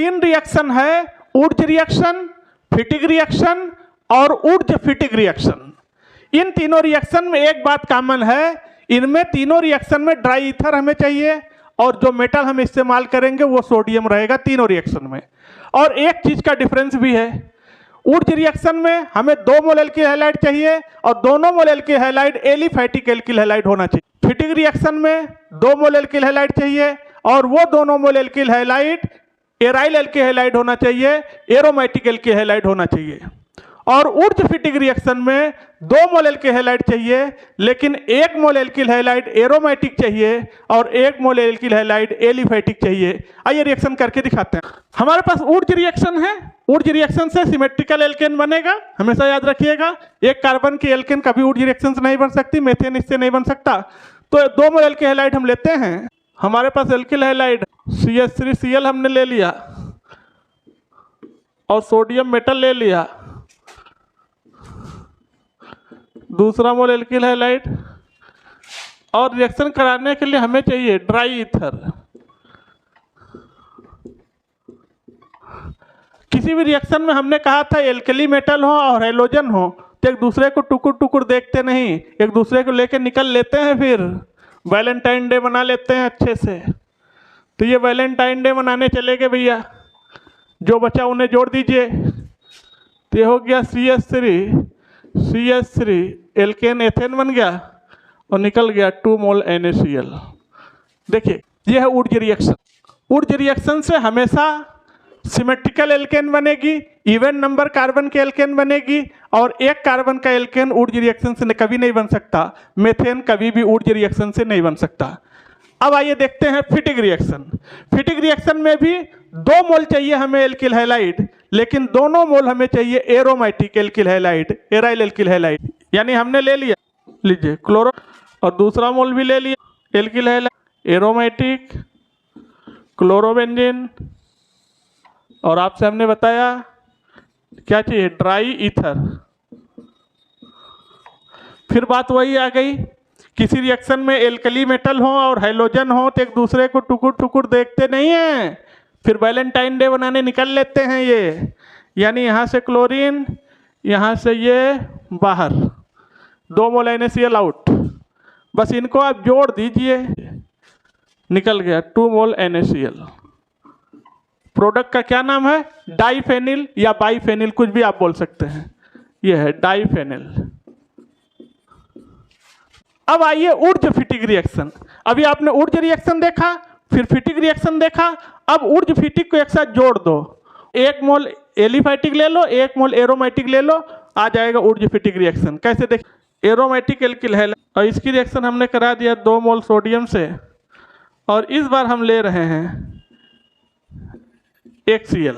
तीन रिएक्शन है, Wurtz reaction, फिटिग reaction और ऊर्ज फिटिग रिएक्शन। इन तीनों रिएक्शन में एक बात कॉमन है, इनमें तीनों रिएक्शन में ड्राई ईथर हमें चाहिए और जो मेटल हम इस्तेमाल करेंगे वो सोडियम रहेगा तीनों रिएक्शन में। और एक चीज का डिफरेंस भी है, ऊर्ज रिएक्शन में हमें 2 मोल एल्किल हैलाइड चाहिए और दोनों mole alkyl halide aliphatic alkyl halide होना चाहिए। फिटिग रिएक्शन में 2 मोल एल्किल हैलाइड चाहिए और वो दोनों mole alkyl halide aryl alkyl halide होना चाहिए, एरोमेटिक एल्किल हैलाइड होना चाहिए। और ऊर्ज फिटिग रिएक्शन में 2 मोल एल्किल हैलाइड चाहिए, लेकिन 1 मोल एल्किल हैलाइड एरोमेटिक चाहिए और 1 मोल एल्किल हैलाइड एलिफैटिक चाहिए। आइए रिएक्शन करके दिखाते हैं। हमारे पास ऊर्ज रिएक्शन है, ऊर्ज रिएक्शन से सिमेट्रिकल एल्केन बनेगा, हमेशा याद रखिएगा। एक कार्बन की एल्केन कभी ऊर्ज रिएक्शन से नहीं बन सकती, मेथेन इससे नहीं बन सकता। तो 2 मोल एल्किल हैलाइड हम लेते हैं। हमारे पास एल्किल हैलाइड CH3Cl हमने ले लिया और सोडियम मेटल ले लिया, दूसरा मोल एल्किल हैलाइड, और रिएक्शन कराने के लिए हमें चाहिए ड्राई ईथर। किसी भी रिएक्शन में हमने कहा था एल्कली मेटल हो और हैलोजन हो तो एक दूसरे को टुकुर टुकुर देखते नहीं, एक दूसरे को लेके निकल लेते हैं, फिर वैलेंटाइन डे मना लेते हैं अच्छे से। तो ये वैलेंटाइन डे मनाने चले गए भैया, जो बचा उन्हें जोड़ दीजिए। तो ये हो गया CH3 एल्केन एथेन बन गया और निकल गया 2 मोल NaCl। देखिए ये है ऊर्ज रिएक्शन। ऊर्ज रिएक्शन से हमेशा सिमेट्रिकल एल्केन बनेगी, इवन नंबर कार्बन के एल्केन बनेगी, और एक कार्बन का एल्केन ऊर्ज रिएक्शन से कभी नहीं बन सकता। मेथेन कभी भी ऊर्ज रिएक्शन से नहीं बन सकता। अब आइए देखते हैं फिटिग रिएक्शन। फिटिग रिएक्शन में भी 2 मोल चाहिए हमें एल्किल हैलाइड, लेकिन दोनों मोल हमें चाहिए aromatic alkyl halide, aryl alkyl halide. यानी हमने ले लिया, लीजिए क्लोरो, और दूसरा मोल भी ले लिया एल्किल हैलाइड, एरोमेटिक, क्लोरोबेंजीन, और आपसे हमने बताया क्या चाहिए, ड्राई ईथर। फिर बात वही आ गई, किसी रिएक्शन में एल्कली मेटल हो और हैलोजन हो तो एक दूसरे को टुकुर टुकुर देखते नहीं हैं, फिर वैलेंटाइन डे बनाने निकल लेते हैं ये। यानी यहाँ से क्लोरीन, यहाँ से ये बाहर, 2 मोल NaCl आउट। बस इनको आप जोड़ दीजिए, निकल गया 2 मोल NaCl। प्रोडक्ट का क्या नाम है, डाइफेनिल या बाइफेनिल, कुछ भी आप बोल सकते हैं। यह है डाइफेनिल। अब आइए ऊर्ज फिटिग रिएक्शन। अभी आपने ऊर्ज रिएक्शन देखा, फिर फिटिग रिएक्शन देखा, अब ऊर्ज फिटिग को एक साथ जोड़ दो। 1 मोल एलिफैटिक ले लो, 1 मोल एरोमेटिक ले लो, आ जाएगा ऊर्ज फिटिग रिएक्शन। कैसे देख, एरोमेटिक एल्किल है और इसकी रिएक्शन हमने करा दिया 2 मोल सोडियम से, और इस बार हम ले रहे हैं HCl।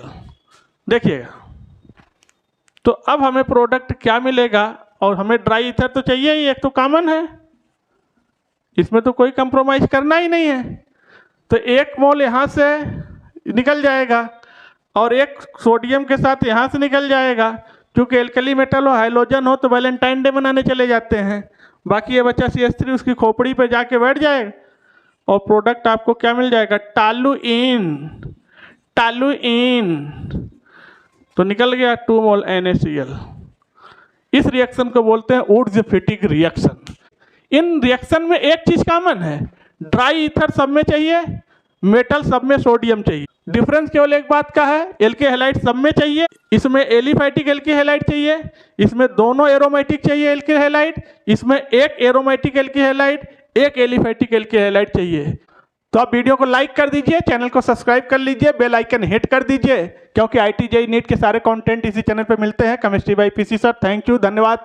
देखिएगा, तो अब हमें प्रोडक्ट क्या मिलेगा, और हमें ड्राई ईथर तो चाहिए ही, एक तो कॉमन है, इसमें तो कोई कंप्रोमाइज करना ही नहीं है। तो 1 मोल यहाँ से निकल जाएगा और 1 सोडियम के साथ यहाँ से निकल जाएगा। क्योंकि एल्कली मेटल हो, हाइड्रोजन हो तो वैलेंटाइन डे मनाने चले जाते हैं। बाकी ये बच्चा CH3 उसकी खोपड़ी पे जाके बैठ जाएगा और प्रोडक्ट आपको क्या मिल जाएगा, टालुइन। तो निकल गया 2 मोल NaCl। इस रिएक्शन को बोलते हैं ऊर्ज फिटिग रिएक्शन। इन रिएक्शन में एक चीज कॉमन है, ड्राई ईथर सब में चाहिए, मेटल सब में सोडियम चाहिए। डिफरेंस केवल एक बात का है, एल्किल हैलाइड सब में चाहिए, इसमें एलिफैटिक एल्किल हैलाइड चाहिए, इसमें दोनों एरोमेटिक चाहिए एल्किल हैलाइड, इसमें 1 aromatic alkyl halide, 1 aliphatic alkyl halide चाहिए। तो आप वीडियो को लाइक कर दीजिए, चैनल को सब्सक्राइब कर लीजिए, बेल आइकन हिट कर दीजिए, क्योंकि IIT JEE नीट के सारे कंटेंट इसी चैनल पे मिलते हैं। Chemistry bye PC sir. Thank you, धन्यवाद।